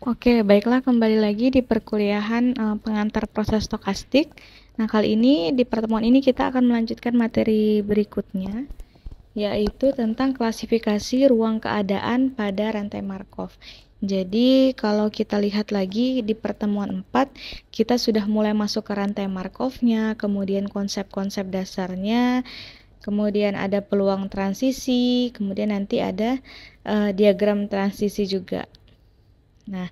Oke, baiklah kembali lagi di perkuliahan pengantar proses stokastik. Nah, kali ini di pertemuan ini kita akan melanjutkan materi berikutnya, yaitu tentang klasifikasi ruang keadaan pada rantai Markov. Jadi, kalau kita lihat lagi di pertemuan 4, kita sudah mulai masuk ke rantai Markovnya, kemudian konsep-konsep dasarnya, kemudian ada peluang transisi, kemudian nanti ada diagram transisi juga. Nah,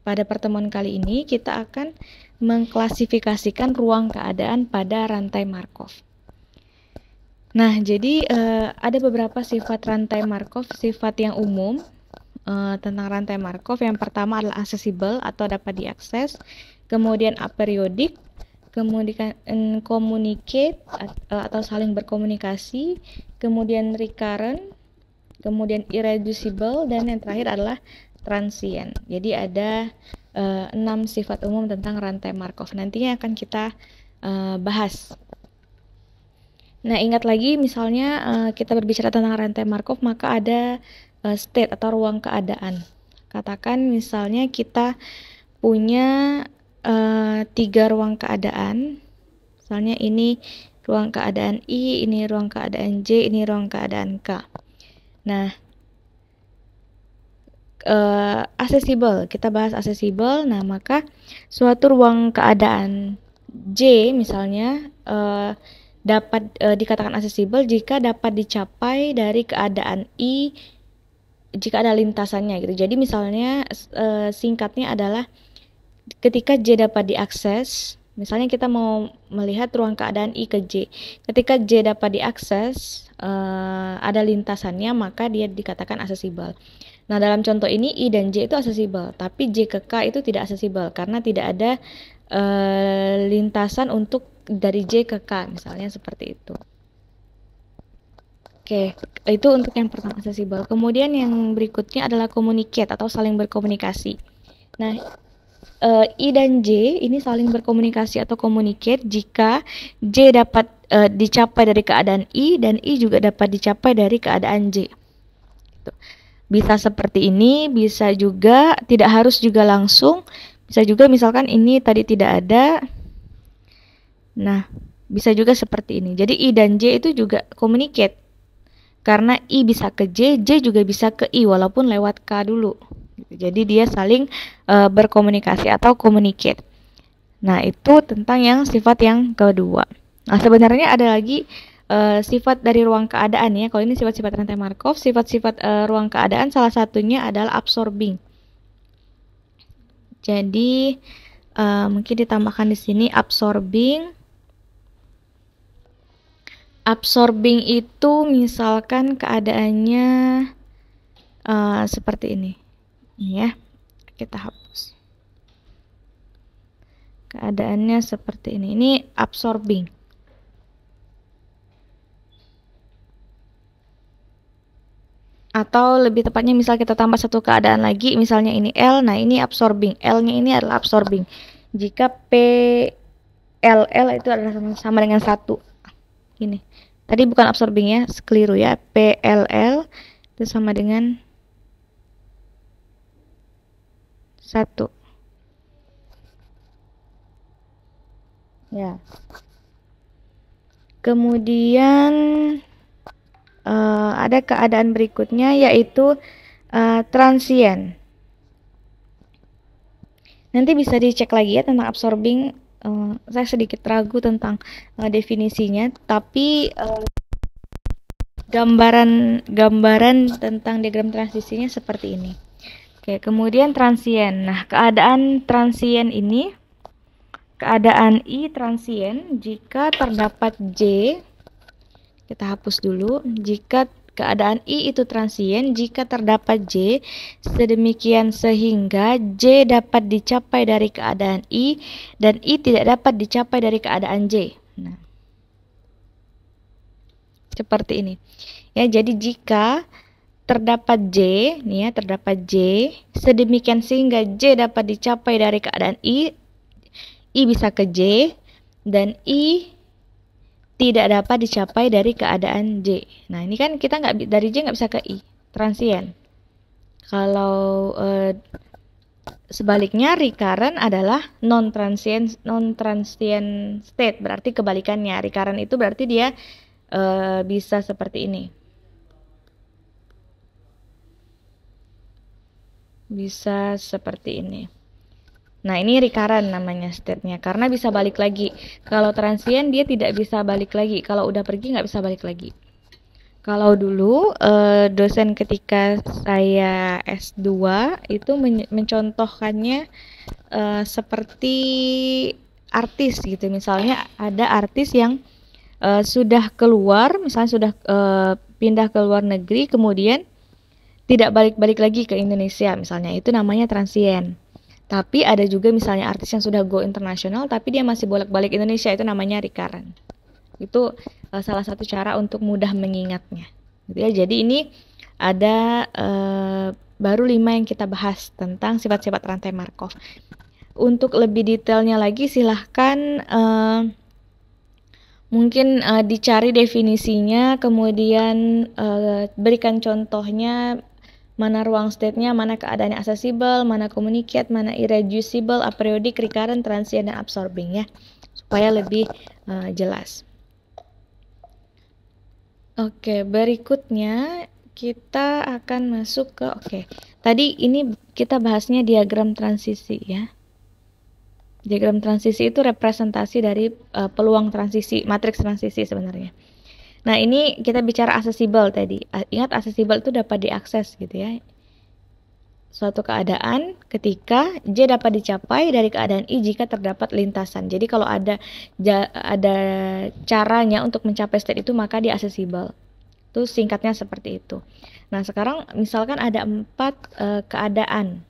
pada pertemuan kali ini kita akan mengklasifikasikan ruang keadaan pada rantai Markov. Nah, jadi ada beberapa sifat rantai Markov, sifat yang umum tentang rantai Markov. Yang pertama adalah accessible atau dapat diakses, kemudian aperiodic, kemudian communicate atau saling berkomunikasi, kemudian recurrent, kemudian irreducible, dan yang terakhir adalah transient. Jadi ada 6 sifat umum tentang rantai Markov. Nantinya akan kita bahas. Nah, ingat lagi misalnya kita berbicara tentang rantai Markov, maka ada state atau ruang keadaan. Katakan misalnya kita punya 3 ruang keadaan. Misalnya ini ruang keadaan I, ini ruang keadaan J, ini ruang keadaan K. Nah, accessible, kita bahas accessible. Nah, maka suatu ruang keadaan J misalnya dapat dikatakan accessible jika dapat dicapai dari keadaan I jika ada lintasannya gitu. Jadi misalnya singkatnya adalah ketika J dapat diakses, misalnya kita mau melihat ruang keadaan I ke J. Ketika J dapat diakses, ada lintasannya, maka dia dikatakan accessible. Nah, dalam contoh ini I dan J itu accessible, tapi J ke K itu tidak accessible karena tidak ada lintasan untuk dari J ke K, misalnya seperti itu. Oke, itu untuk yang pertama accessible. Kemudian yang berikutnya adalah communicate atau saling berkomunikasi. Nah, I dan J ini saling berkomunikasi atau communicate jika J dapat dicapai dari keadaan I dan I juga dapat dicapai dari keadaan J. Gitu. Bisa seperti ini, bisa juga tidak harus juga langsung, bisa juga misalkan ini tadi tidak ada. Nah, bisa juga seperti ini. Jadi I dan J itu juga communicate. Karena I bisa ke J, J juga bisa ke I walaupun lewat K dulu. Jadi dia saling berkomunikasi atau communicate. Nah, itu tentang yang sifat yang kedua. Nah, sebenarnya ada lagi sifat dari ruang keadaan ya. Kalau ini sifat-sifat rantai Markov, sifat-sifat ruang keadaan salah satunya adalah absorbing. Jadi mungkin ditambahkan di sini absorbing. Absorbing itu misalkan keadaannya seperti ini. Ya, kita hapus. Keadaannya seperti ini. Ini absorbing. Atau lebih tepatnya misal kita tambah satu keadaan lagi, misalnya ini L, nah ini absorbing. L-nya ini adalah absorbing. Jika PLL itu adalah sama dengan 1. Ini. Tadi bukan absorbing ya, keliru ya. PLL itu sama dengan 1. Ya. Kemudian ada keadaan berikutnya yaitu transient. Nanti bisa dicek lagi ya tentang absorbing. Saya sedikit ragu tentang definisinya, tapi gambaran tentang diagram transisinya seperti ini. Oke, kemudian transient. Nah, keadaan transient ini, keadaan I transient jika terdapat J. Kita hapus dulu. Jika keadaan I itu transient jika terdapat J sedemikian sehingga J dapat dicapai dari keadaan I dan I tidak dapat dicapai dari keadaan J. Nah, seperti ini. Ya, jadi jika terdapat J, nih ya, terdapat J sedemikian sehingga J dapat dicapai dari keadaan I bisa ke J dan I tidak dapat dicapai dari keadaan J. Nah, ini kan kita nggak dari J nggak bisa ke I, transient. Kalau sebaliknya recurrent adalah non-transient state, berarti kebalikannya. Recurrent itu berarti dia bisa seperti ini. Bisa seperti ini. Nah, ini recurrent namanya state-nya, karena bisa balik lagi. Kalau transient dia tidak bisa balik lagi. Kalau udah pergi nggak bisa balik lagi. Kalau dulu dosen ketika saya S2 itu mencontohkannya seperti artis gitu. Misalnya ada artis yang sudah keluar, misalnya sudah pindah ke luar negeri, kemudian tidak balik-balik lagi ke Indonesia, misalnya itu namanya transient. Tapi ada juga misalnya artis yang sudah go internasional, tapi dia masih bolak-balik Indonesia, itu namanya recurrent. Itu salah satu cara untuk mudah mengingatnya. Gitu ya. Jadi ini ada baru 5 yang kita bahas tentang sifat-sifat rantai Markov. Untuk lebih detailnya lagi silahkan mungkin dicari definisinya, kemudian berikan contohnya, mana ruang state-nya, mana keadaannya accessible, mana communicate, mana irreducible, aperiodic, recurrent, transient, dan absorbing ya, supaya lebih jelas. Oke, berikutnya kita akan masuk ke tadi ini kita bahasnya diagram transisi ya. Diagram transisi itu representasi dari peluang transisi, matriks transisi sebenarnya. Nah, ini kita bicara accessible tadi. Ingat, accessible itu dapat diakses gitu ya. Suatu keadaan ketika J dapat dicapai dari keadaan I jika terdapat lintasan. Jadi kalau ada caranya untuk mencapai state itu, maka dia accessible. Itu singkatnya seperti itu. Nah, sekarang misalkan ada 4 keadaan.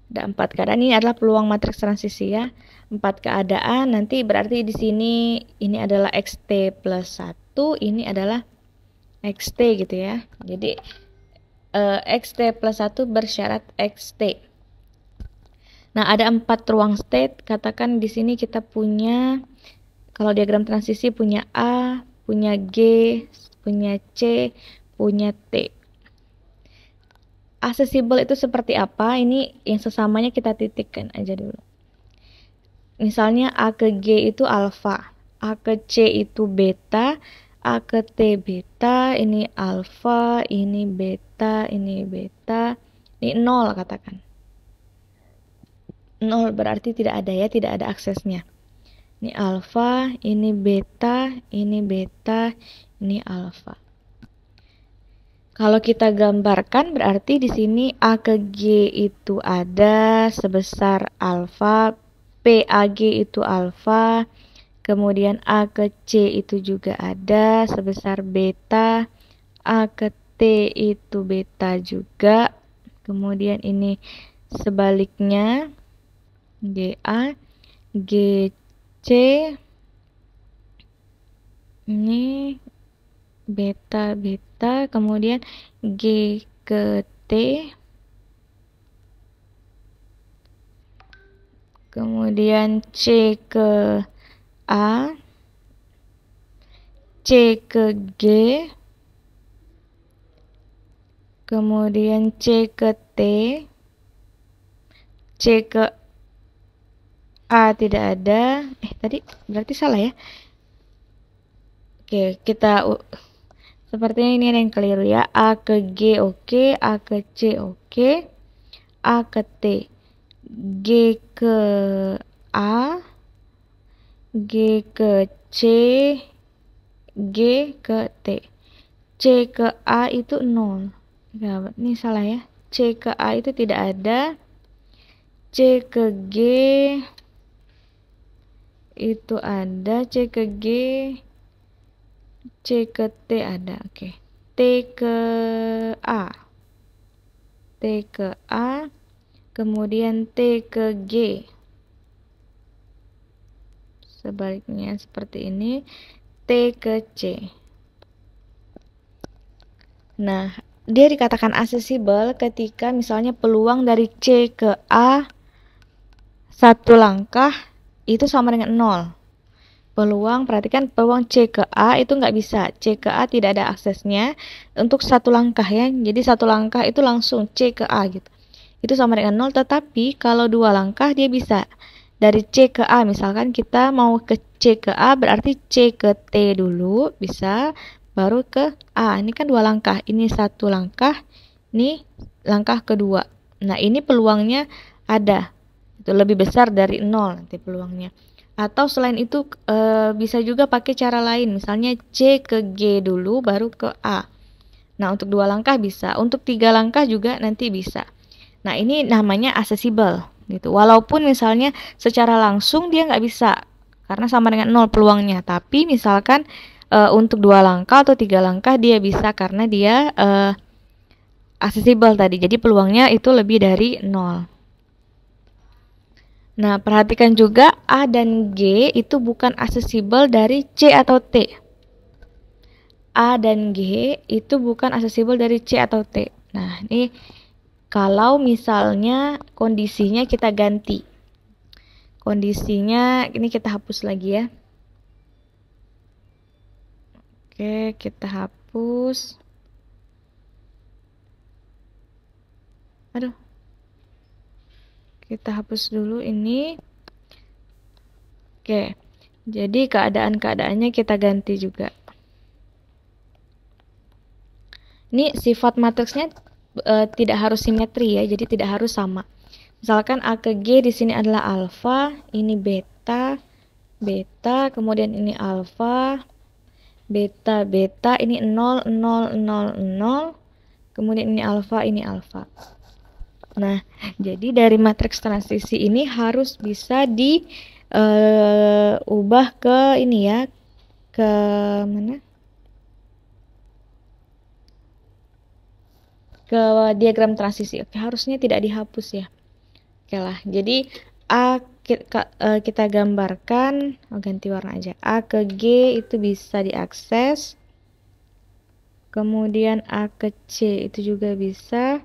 Ada 4 keadaan, ini adalah peluang matriks transisi ya. 4 keadaan, nanti berarti di sini ini adalah XT plus 1, ini adalah XT gitu ya. Jadi XT plus 1 bersyarat XT. Nah, ada 4 ruang state. Katakan di sini kita punya, kalau diagram transisi punya A, punya G, punya C, punya T. Accessible itu seperti apa? Ini yang sesamanya kita titikkan aja dulu. Misalnya A ke G itu alfa, A ke C itu beta, A ke T beta, ini alfa, ini beta, ini 0 katakan. 0 berarti tidak ada ya, tidak ada aksesnya. Ini alfa, ini beta, ini beta, ini alfa. Kalau kita gambarkan berarti di sini A ke G itu ada sebesar alfa, PAG itu alfa, kemudian A ke C itu juga ada sebesar beta, A ke T itu beta juga, kemudian ini sebaliknya GA, GC, ini beta beta, kemudian G ke T, kemudian C ke A, C ke G, kemudian C ke T, C ke A tidak ada. Tadi berarti salah ya. Oke, kita sepertinya ini ada yang keliru ya. A ke G oke, A ke C oke, A ke T, G ke A, G ke C, G ke T. C ke A itu 0. Ini salah ya. C ke A itu tidak ada. C ke G itu ada. C ke G, C ke T ada. Oke. T ke A, T ke A, kemudian T ke G. Sebaliknya seperti ini, T ke C. Nah, dia dikatakan accessible ketika misalnya peluang dari C ke A 1 langkah itu sama dengan 0. Peluang, perhatikan peluang C ke A itu nggak bisa. C ke A tidak ada aksesnya untuk satu langkah ya. Jadi satu langkah itu langsung C ke A gitu. Itu sama dengan 0, tetapi kalau dua langkah dia bisa. Dari C ke A, misalkan kita mau ke C ke A berarti C ke T dulu bisa, baru ke A. Ini kan dua langkah, ini satu langkah, ini langkah kedua. Nah ini peluangnya ada, itu lebih besar dari 0 nanti peluangnya. Atau selain itu bisa juga pakai cara lain, misalnya C ke G dulu baru ke A. Nah untuk dua langkah bisa, untuk tiga langkah juga nanti bisa. Nah ini namanya accessible gitu. Walaupun misalnya secara langsung dia nggak bisa karena sama dengan 0 peluangnya. Tapi misalkan untuk dua langkah atau tiga langkah dia bisa karena dia accessible tadi. Jadi peluangnya itu lebih dari 0. Nah, perhatikan juga A dan G itu bukan accessible dari C atau T. A dan G itu bukan accessible dari C atau T. Nah, ini kalau misalnya kondisinya kita ganti. Kondisinya ini kita hapus lagi ya. Oke, kita hapus. Aduh. Kita hapus dulu ini. Oke. Jadi keadaan-keadaannya kita ganti juga. Ini sifat matriksnya tidak harus simetri ya, jadi tidak harus sama. Misalkan A ke G di sini adalah alfa, ini beta, beta, kemudian ini alfa, beta, beta, ini 0, 0, 0, 0, kemudian ini alfa, ini alfa. Nah, jadi dari matriks transisi ini harus bisa diubah ke ini ya, ke mana? Ke diagram transisi. Oke, harusnya tidak dihapus ya. Oke lah, jadi A kita gambarkan, ganti warna aja. A ke G itu bisa diakses. Kemudian A ke C itu juga bisa.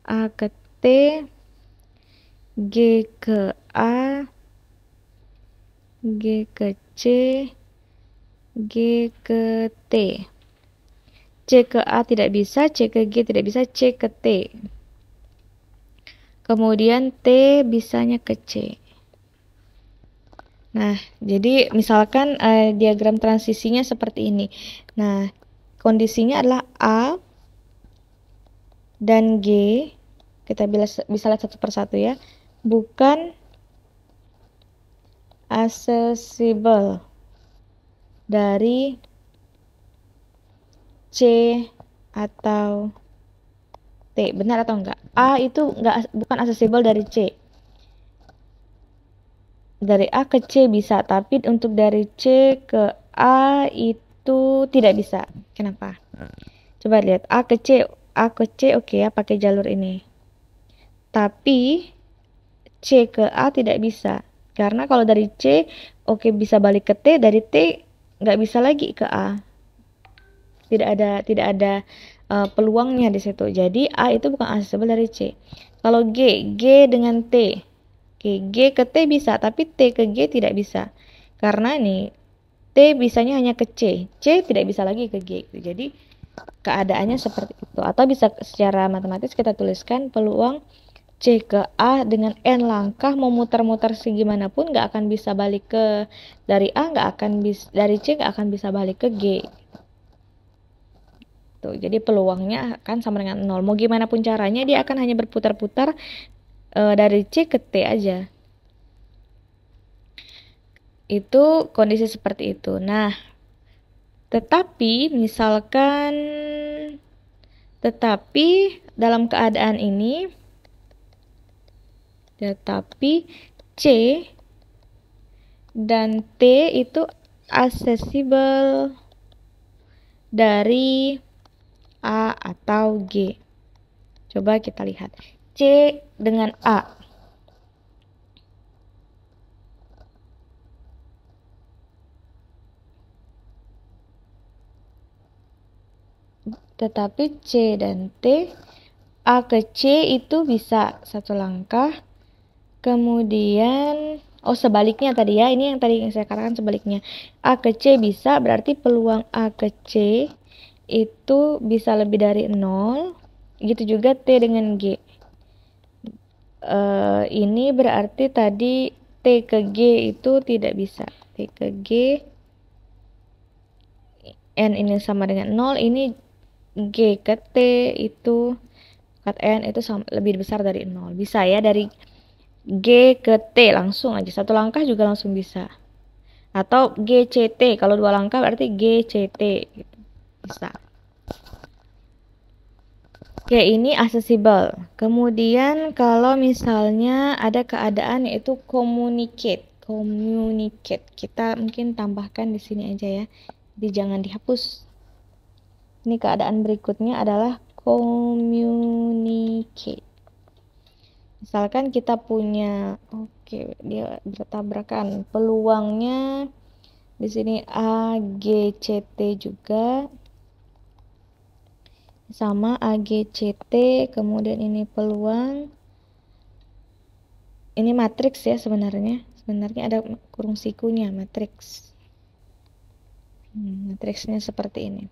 A ke T, G ke A, G ke C, G ke T. C ke A tidak bisa, C ke G tidak bisa, C ke T. Kemudian T bisanya ke C. Nah, jadi misalkan diagram transisinya seperti ini. Nah, kondisinya adalah A dan G, kita bisa lihat satu persatu ya, bukan accessible dari C atau T. Benar atau enggak? A itu bukan accessible dari C. Dari A ke C bisa, tapi untuk dari C ke A itu tidak bisa. Kenapa? Coba lihat A ke C oke ya pakai jalur ini. Tapi C ke A tidak bisa. Karena kalau dari C oke bisa balik ke T, dari T nggak bisa lagi ke A. Tidak ada peluangnya di situ. Jadi A itu bukan accessible dari C. Kalau G dengan T. Oke, G ke T bisa, tapi T ke G tidak bisa. Karena nih T bisanya hanya ke C. C tidak bisa lagi ke G. Jadi keadaannya seperti itu. Atau bisa secara matematis kita tuliskan peluang C ke A dengan N langkah mau muter-muter segimanapun nggak akan bisa balik ke dari A, nggak akan bisa dari C, nggak akan bisa balik ke G. Tuh, jadi peluangnya akan sama dengan 0. Mau gimana pun caranya dia akan hanya berputar-putar dari C ke T aja. Itu kondisi seperti itu. Nah, tetapi misalkan dalam keadaan ini C dan T itu accessible dari A atau G. Coba kita lihat. C dengan A. Tetapi C dan T, A ke C itu bisa satu langkah. Kemudian Oh, sebaliknya tadi ya, ini yang tadi yang saya katakan sebaliknya. A ke C bisa, berarti peluang A ke C itu bisa lebih dari 0. Gitu juga T dengan G. Ini berarti tadi T ke G itu tidak bisa. T ke G, N ini sama dengan 0, ini G ke T itu, kat N itu lebih besar dari 0. Bisa ya, dari G ke T langsung aja, satu langkah juga langsung bisa. Atau GCT, kalau dua langkah berarti GCT gitu. Bisa. Oke, ini accessible. Kemudian kalau misalnya ada keadaan yaitu communicate. Kita mungkin tambahkan di sini aja ya. Jadi jangan dihapus. Ini keadaan berikutnya adalah communicate. Misalkan kita punya, oke, dia bertabrakan. Peluangnya di sini A, G, C, T juga sama A, G, C, T. Kemudian ini peluang. Ini matriks ya sebenarnya. Sebenarnya ada kurung sikunya, matriks. Matriksnya seperti ini.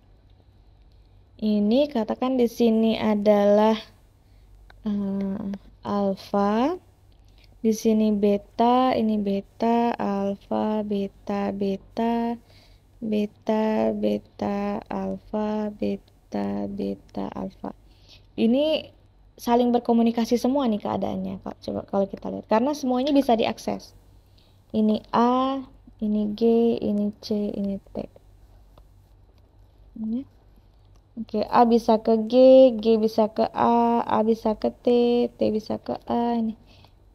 Ini katakan di sini adalah alfa. Di sini beta, ini beta, alfa, beta, beta, beta, beta, alfa, beta, beta, alfa. Ini saling berkomunikasi semua nih keadaannya. Coba kalau kita lihat, karena semuanya bisa diakses. Ini A, ini G, ini C, ini T. Ini. Oke, A bisa ke G, G bisa ke A bisa ke T, T bisa ke A. Ini.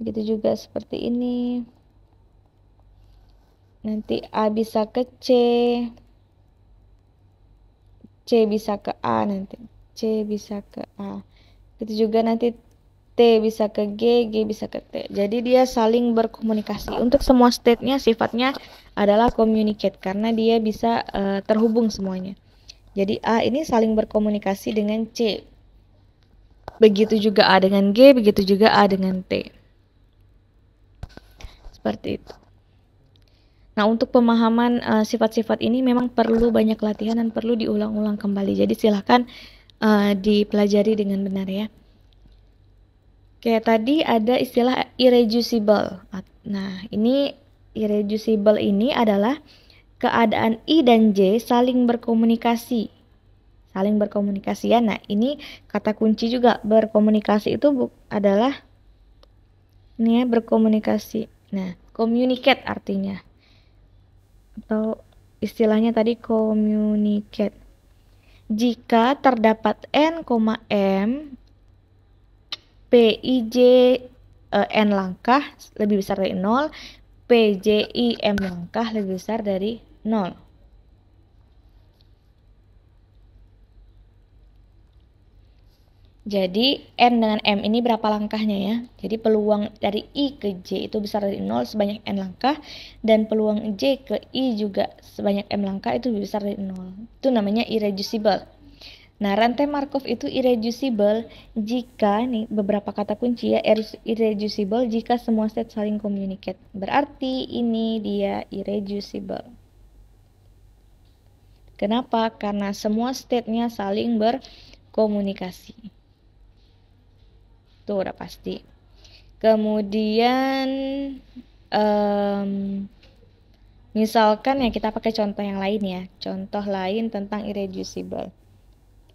Begitu juga seperti ini. Nanti A bisa ke C, C bisa ke A nanti. C bisa ke A. Begitu juga nanti T bisa ke G, G bisa ke T. Jadi dia saling berkomunikasi. Untuk semua state-nya sifatnya adalah communicate karena dia bisa terhubung semuanya. Jadi A ini saling berkomunikasi dengan C. Begitu juga A dengan G, begitu juga A dengan T. Seperti itu. Nah, untuk pemahaman sifat-sifat ini memang perlu banyak latihan dan perlu diulang-ulang kembali. Jadi silahkan dipelajari dengan benar ya. Kayak tadi ada istilah irreducible. Nah, ini irreducible ini adalah keadaan I dan J saling berkomunikasi. Saling berkomunikasi ya. Nah, ini kata kunci juga. Berkomunikasi itu adalah ini ya, berkomunikasi. Nah, communicate artinya. Atau istilahnya tadi communicate. Jika terdapat N, M, P, I, J, N langkah lebih besar dari 0, P, J, I, M langkah lebih besar dari 0. Jadi N dengan M ini berapa langkahnya ya? Jadi peluang dari I ke J itu besar dari 0 sebanyak N langkah, dan peluang J ke I juga sebanyak M langkah itu lebih besar dari 0. Itu namanya irreducible. Nah, rantai Markov itu irreducible jika, nih beberapa kata kunci ya, irreducible jika semua state saling communicate. Berarti ini dia irreducible. Kenapa? Karena semua state-nya saling berkomunikasi. Itu udah pasti. Kemudian misalkan ya kita pakai contoh yang lain ya. Contoh lain tentang irreducible.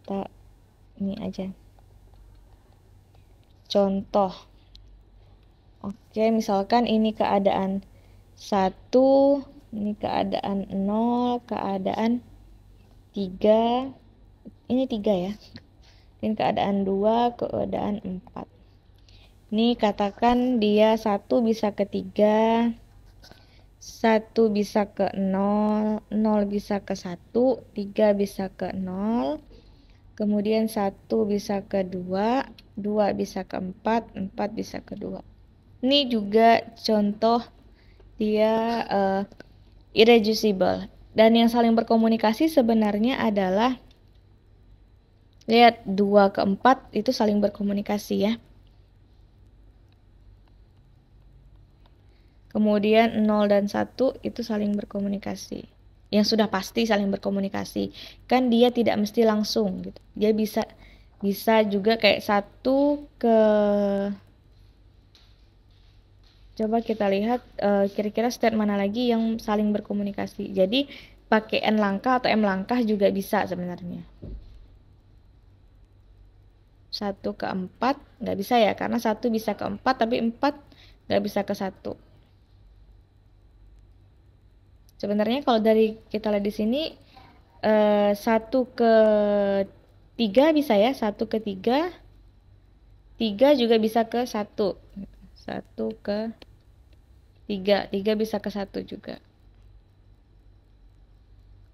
Kita ini aja. Contoh. Oke, misalkan ini keadaan 1, ini keadaan 0, keadaan 3. Ini 3 ya. Ini keadaan 2, keadaan 4. Ini katakan dia 1 bisa ke 3, 1 bisa ke 0, 0 bisa ke 1, 3 bisa ke 0, kemudian 1 bisa ke 2, 2 bisa ke 4, 4 bisa ke 2. Ini juga contoh dia irreducible. Dan yang saling berkomunikasi sebenarnya adalah, lihat 2 ke 4 itu saling berkomunikasi ya. Kemudian 0 dan 1 itu saling berkomunikasi. Yang sudah pasti saling berkomunikasi. Kan dia tidak mesti langsung gitu. Dia bisa juga kayak 1 ke, coba kita lihat kira-kira state mana lagi yang saling berkomunikasi. Jadi pakai N langkah atau M langkah juga bisa sebenarnya. 1 ke 4 nggak bisa ya, karena 1 bisa ke 4 tapi 4 nggak bisa ke 1. Sebenarnya kalau dari kita lihat di sini 1 ke 3 bisa ya, 1 ke 3, 3 juga bisa ke 1. 1 ke 3, 3 bisa ke 1 juga.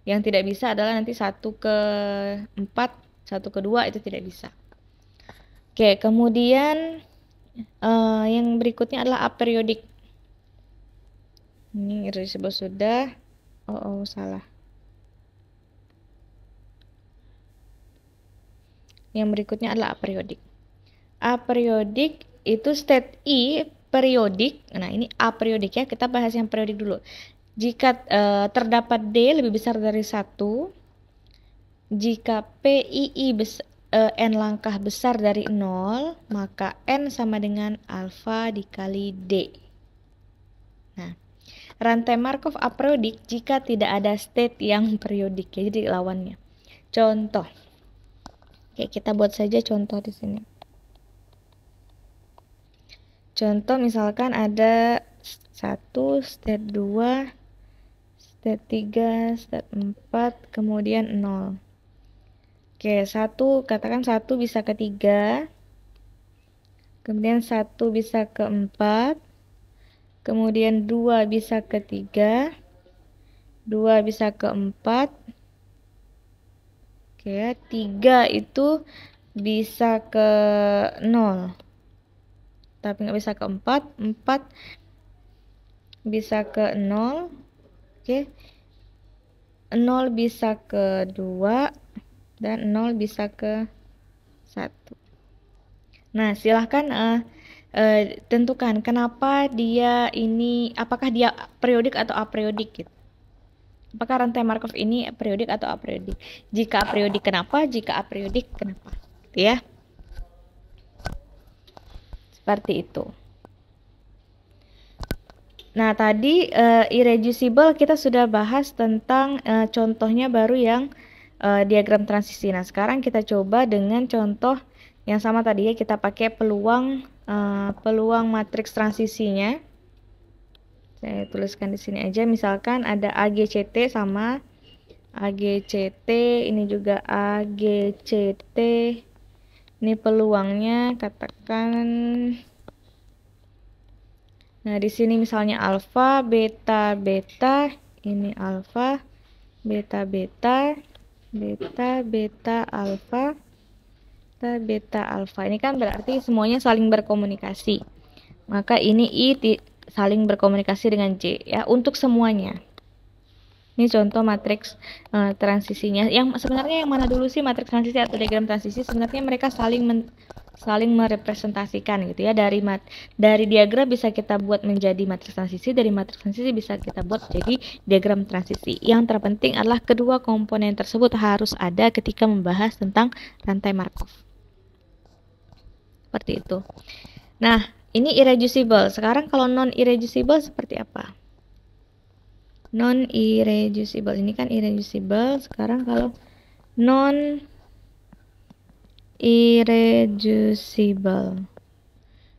Yang tidak bisa adalah nanti 1 ke 4, 1 ke 2 itu tidak bisa. Oke, kemudian yang berikutnya adalah aperiodic. Ini irreducible sudah. Oh, salah. Yang berikutnya adalah aperiodic. Aperiodic itu state I periodik. Nah, ini aperiodic ya. Kita bahas yang periodik dulu. Jika terdapat D lebih besar dari 1, jika PII N langkah besar dari 0, maka N sama dengan alfa dikali D. Nah, rantai Markov aperiodik jika tidak ada state yang periodik ya, jadi lawannya. Contoh. Oke, kita buat saja contoh di sini. Contoh misalkan ada 1, state 2, state 3, state 4, kemudian 0. Oke, 1, katakan 1 bisa ke 3, kemudian 1 bisa ke 4, kemudian 2 bisa ke 3, 2 bisa ke 4, oke, 3 itu bisa ke 0, tapi nggak bisa ke 4, 4 bisa ke 0, oke, 0 bisa ke 2, dan 0 bisa ke 1. Nah, silahkan tentukan kenapa dia ini, apakah dia periodik atau aperiodik gitu. Apakah rantai Markov ini periodik atau aperiodik? Jika aperiodik kenapa? Jika aperiodik kenapa? Gitu ya. Seperti itu. Nah, tadi irreducible kita sudah bahas tentang contohnya baru yang diagram transisi. Nah, sekarang kita coba dengan contoh yang sama tadi ya, kita pakai peluang matriks transisinya. Saya tuliskan di sini aja, misalkan ada AGCT sama AGCT, ini juga AGCT. Ini peluangnya katakan, nah di sini misalnya alfa, beta, beta, ini alfa, beta, beta, beta, beta, alfa, beta, beta, alfa. Ini kan berarti semuanya saling berkomunikasi. Maka ini I saling berkomunikasi dengan J ya untuk semuanya. Ini contoh matriks transisinya. Yang sebenarnya yang mana dulu sih matriks transisi atau diagram transisi? Sebenarnya mereka saling merepresentasikan gitu ya. Dari diagram bisa kita buat menjadi matriks transisi, dari matriks transisi bisa kita buat jadi diagram transisi. Yang terpenting adalah kedua komponen tersebut harus ada ketika membahas tentang rantai Markov. Seperti itu. Nah, ini irreducible. Sekarang kalau non-irreducible seperti apa? Non-irreducible. Ini kan irreducible. Sekarang kalau non-irreducible.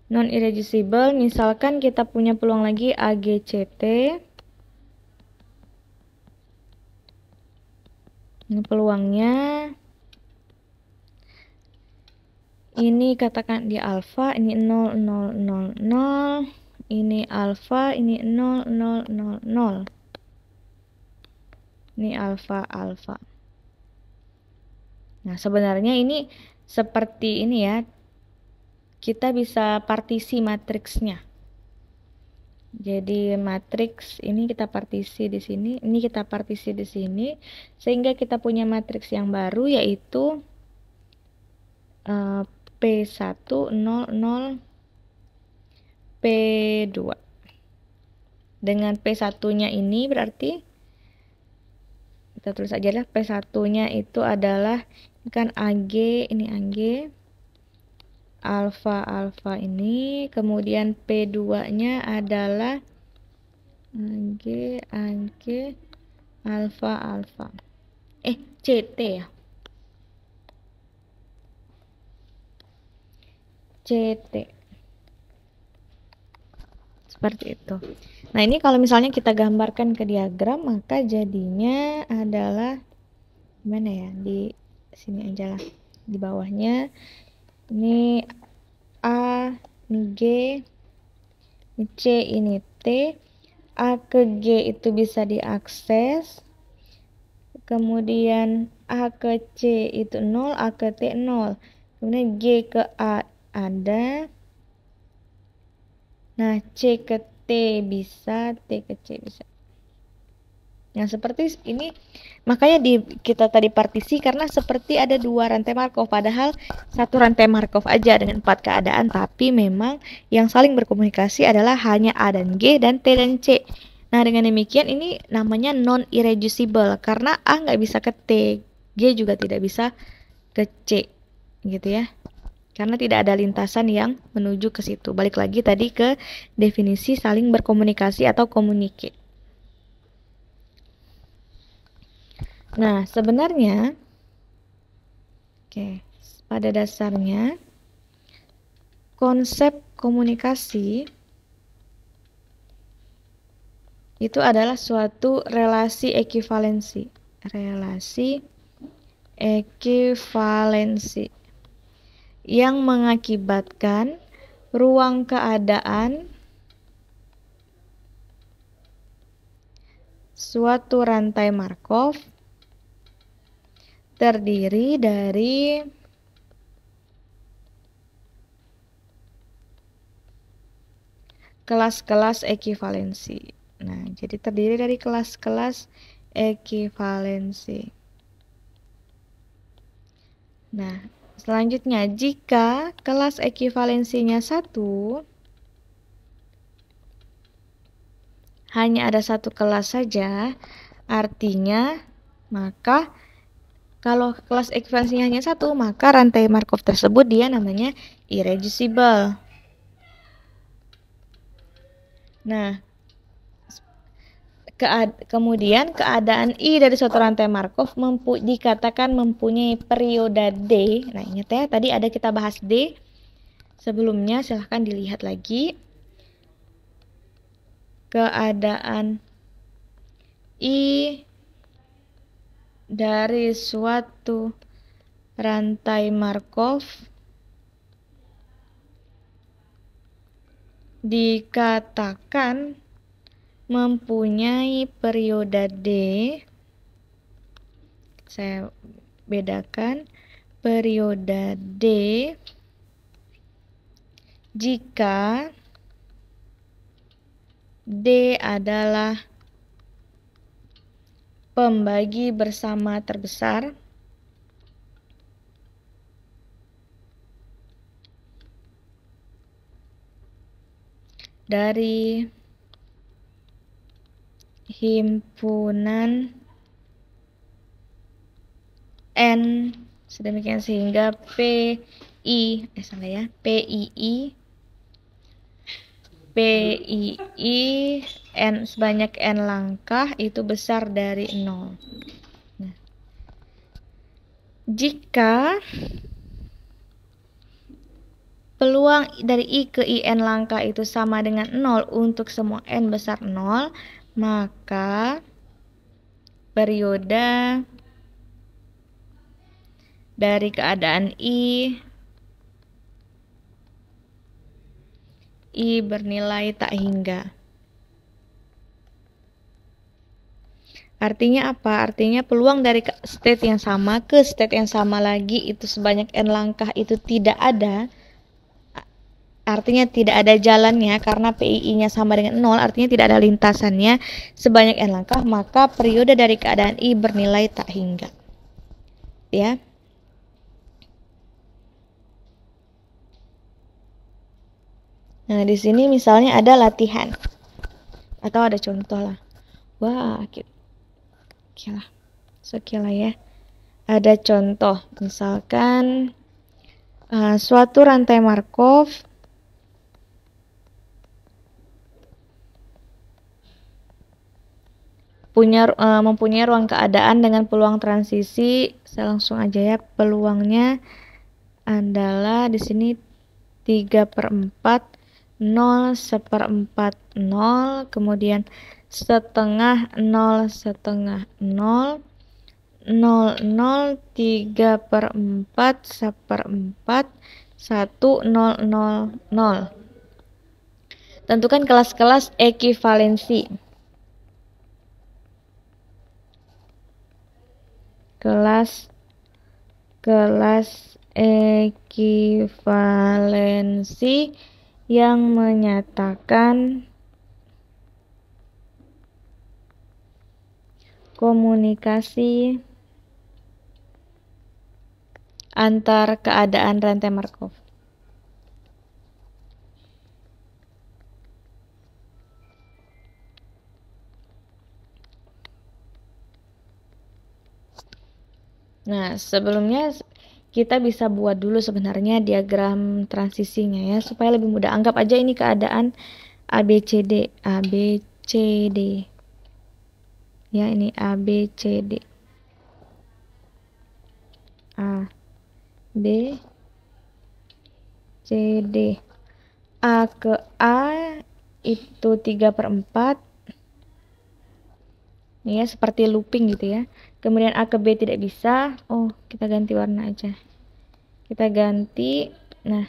Non-irreducible, misalkan kita punya peluang lagi AGCT. Ini peluangnya. Ini katakan di alfa, ini 0, 0, 0, 0. Ini alfa, ini 0, 0, 0, 0. Ini alfa, alfa. Nah, sebenarnya ini seperti ini ya. Kita bisa partisi matriksnya. Jadi matriks ini kita partisi di sini, ini kita partisi di sini, sehingga kita punya matriks yang baru yaitu P1, 0, 0, P2. dengan P1-nya ini berarti kita tulis aja lah, P1-nya itu adalah kan AG, ini AG alfa ini, kemudian P2-nya adalah AG alfa. CT ya. CT. Seperti itu. Nah, ini kalau misalnya kita gambarkan ke diagram, maka jadinya adalah gimana ya? Di sini aja lah. Di bawahnya ini A, ini G, ini C, ini T. A ke G itu bisa diakses. Kemudian A ke C itu 0, A ke T 0. Kemudian G ke A ada. Nah, C ke T bisa, T ke C bisa. Nah, seperti ini, makanya kita tadi partisi karena seperti ada 2 rantai Markov, padahal 1 rantai Markov aja dengan 4 keadaan, tapi memang yang saling berkomunikasi adalah hanya A dan G dan T dan C. Nah, dengan demikian ini namanya non-irreducible, karena A nggak bisa ke T, G juga tidak bisa ke C, gitu ya. Karena tidak ada lintasan yang menuju ke situ. Balik lagi tadi ke definisi saling berkomunikasi atau communicate. Nah, sebenarnya pada dasarnya konsep komunikasi itu adalah suatu relasi ekivalensi. Relasi ekivalensi yang mengakibatkan ruang keadaan suatu rantai Markov terdiri dari kelas-kelas ekivalensi. Nah, jadi terdiri dari kelas-kelas ekivalensi. Nah, selanjutnya jika kelas ekivalensinya 1, hanya ada 1 kelas saja, artinya maka kalau kelas ekivalensinya hanya 1, maka rantai Markov tersebut dia namanya irreducible. Nah, kemudian keadaan I dari suatu rantai Markov dikatakan mempunyai periode D. Nah, ingat ya, tadi ada kita bahas D sebelumnya, silahkan dilihat lagi. Keadaan I dari suatu rantai Markov dikatakan mempunyai periode D. Saya bedakan periode D jika D adalah pembagi bersama terbesar dari himpunan N sedemikian sehingga PII N sebanyak N langkah itu besar dari 0. Nah, jika peluang dari I ke IN langkah itu sama dengan 0 untuk semua N besar 0, maka periode dari keadaan I bernilai tak hingga. Artinya apa? Artinya peluang dari state yang sama ke state yang sama lagi itu sebanyak N langkah itu tidak ada. Artinya tidak ada jalannya karena PII-nya sama dengan 0, artinya tidak ada lintasannya sebanyak N langkah, maka periode dari keadaan I bernilai tak hingga. Ya. Nah, di sini misalnya ada latihan. Atau ada contoh lah. Wah, oke lah. Oke lah ya. Ada contoh, misalkan suatu rantai Markov mempunyai ruang keadaan dengan peluang transisi. Saya langsung aja ya, peluangnya adalah di sini 3/4, 0, 1/4, 0, kemudian setengah, 0, setengah, 0, 0, 0, 3/4, 1/4, 1, 0, 0, 0. Tentukan kelas-kelas ekivalensi. Kelas ekivalensi yang menyatakan komunikasi antar keadaan rantai Markov. Nah, sebelumnya kita bisa buat dulu sebenarnya diagram transisinya ya, supaya lebih mudah. Anggap aja ini keadaan ABCD. Ya, ini ABCD. A, B, C, D. A ke A itu 3/4. Ya, seperti looping gitu ya. Kemudian A ke B tidak bisa. Oh, kita ganti warna aja. Kita ganti. Nah,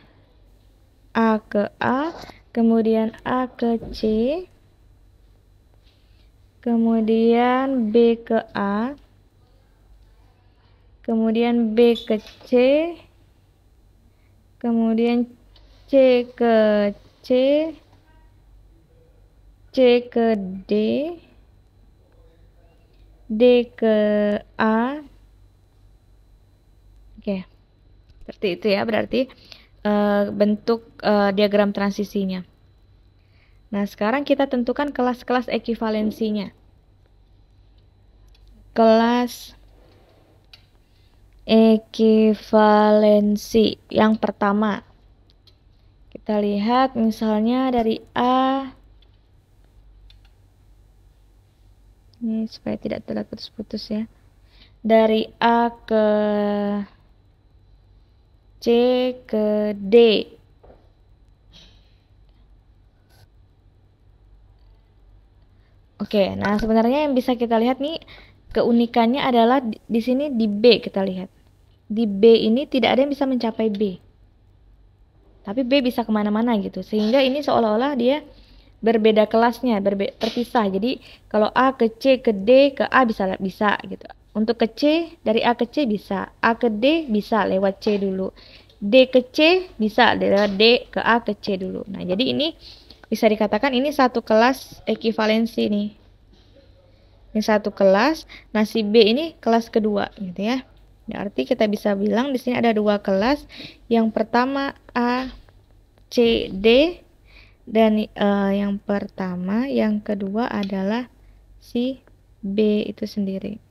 A ke A, kemudian A ke C, kemudian B ke A, kemudian B ke C, kemudian C ke C, C ke D, D ke A. Oke, seperti itu ya, berarti bentuk diagram transisinya. Nah, sekarang kita tentukan kelas-kelas ekivalensinya. Kelas ekivalensi yang pertama, kita lihat misalnya dari A, ini supaya tidak terputus-putus ya, dari A ke C ke D. Oke, nah sebenarnya yang bisa kita lihat nih, keunikannya adalah di sini di B. Kita lihat di B ini tidak ada yang bisa mencapai B, tapi B bisa kemana-mana gitu, sehingga ini seolah-olah dia berbeda kelasnya, terpisah. Jadi kalau A ke C ke D ke A bisa gitu. Untuk ke C, dari A ke C bisa, A ke D bisa lewat C dulu, D ke C bisa lewat D ke A ke C dulu. Nah, jadi ini bisa dikatakan ini satu kelas ekivalensi nih. Ini satu kelas. Nah, si B ini kelas kedua gitu ya. Berarti kita bisa bilang di sini ada dua kelas. Yang pertama A, C, D, dan yang pertama, yang kedua adalah si B itu sendiri.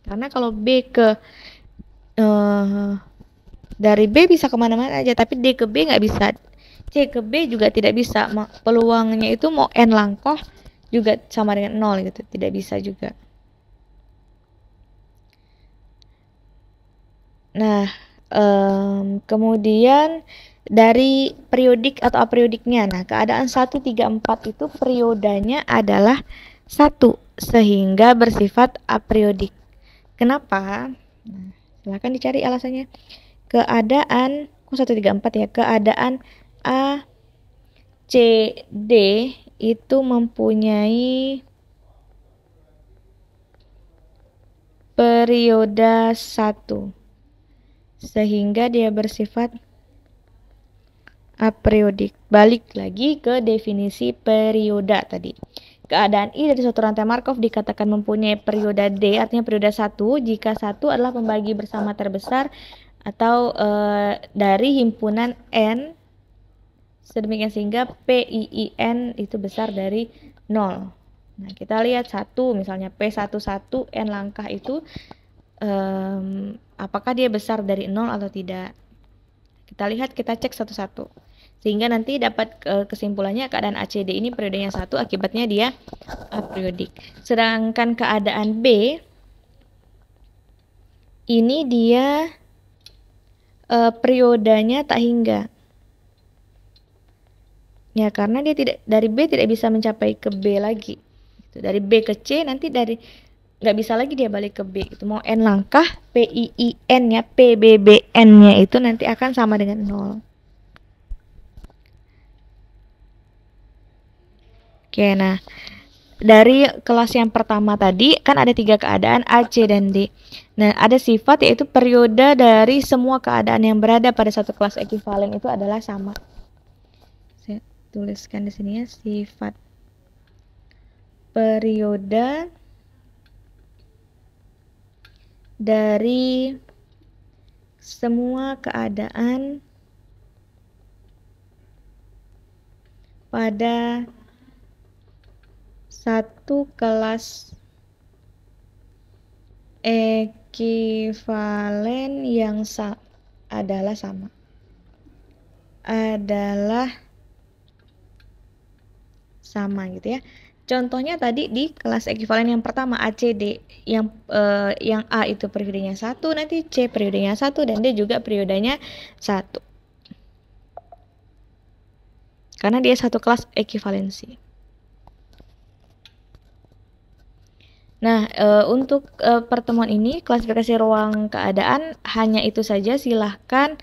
Karena kalau B ke dari B bisa kemana-mana aja, tapi D ke B nggak bisa, C ke B juga tidak bisa. Peluangnya itu mau N langkah juga sama dengan 0 gitu, tidak bisa juga. Nah, kemudian dari periodik atau aperiodiknya. Nah, keadaan 1, 3, 4 itu periodanya adalah 1, sehingga bersifat aperiyodik. Kenapa? Nah, silahkan dicari alasannya. Keadaan 1, 3, 4 ya. Keadaan A, C, D itu mempunyai perioda 1, sehingga dia bersifat apriodik. Balik lagi ke definisi perioda tadi. Keadaan I dari suatu rantai Markov dikatakan mempunyai perioda D, artinya perioda 1, jika 1 adalah pembagi bersama terbesar atau dari himpunan N, sedemikian sehingga PIIN itu besar dari 0. Nah, kita lihat 1, misalnya P11 N langkah itu apakah dia besar dari 0 atau tidak. Kita lihat, kita cek satu-satu. Sehingga nanti dapat kesimpulannya keadaan ACD ini periodenya 1, akibatnya dia apriodik. Sedangkan keadaan B, ini dia periodenya tak hingga. Ya, karena dia tidak, dari B tidak bisa mencapai ke B lagi. Dari B ke C nanti nggak bisa lagi dia balik ke B. Itu mau N langkah, PIIN-nya, PBBN-nya itu nanti akan sama dengan 0. Oke, nah dari kelas yang pertama tadi kan ada 3 keadaan A, C, dan D. Nah, ada sifat yaitu periode dari semua keadaan yang berada pada satu kelas ekivalen itu adalah sama. Saya tuliskan di sini ya, sifat periode dari semua keadaan pada satu kelas ekivalen yang adalah sama. Adalah sama gitu ya. Contohnya tadi di kelas ekivalen yang pertama ACD, yang A itu periodenya 1, nanti C periodenya 1 dan D juga periodenya 1. Karena dia satu kelas ekivalensi. Nah, untuk pertemuan ini klasifikasi ruang keadaan hanya itu saja. Silahkan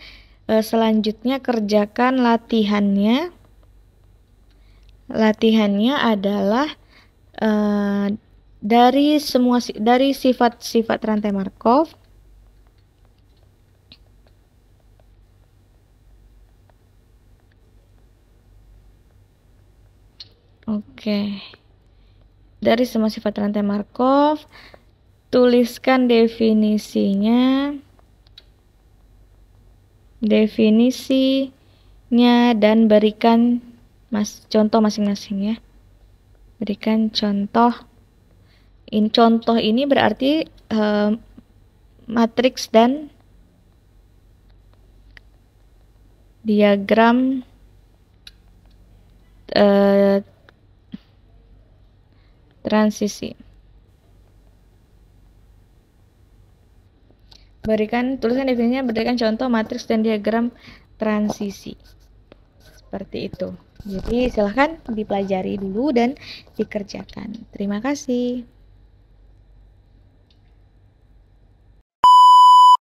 selanjutnya kerjakan latihannya. Latihannya adalah dari sifat-sifat rantai Markov. Oke. Dari semua sifat rantai Markov, tuliskan definisinya, dan berikan contoh masing-masing ya. Berikan contoh. Contoh ini berarti matriks dan diagram transisi. Tuliskan definisinya, berikan contoh matriks dan diagram transisi. Seperti itu. Jadi silahkan dipelajari dulu dan dikerjakan. Terima kasih.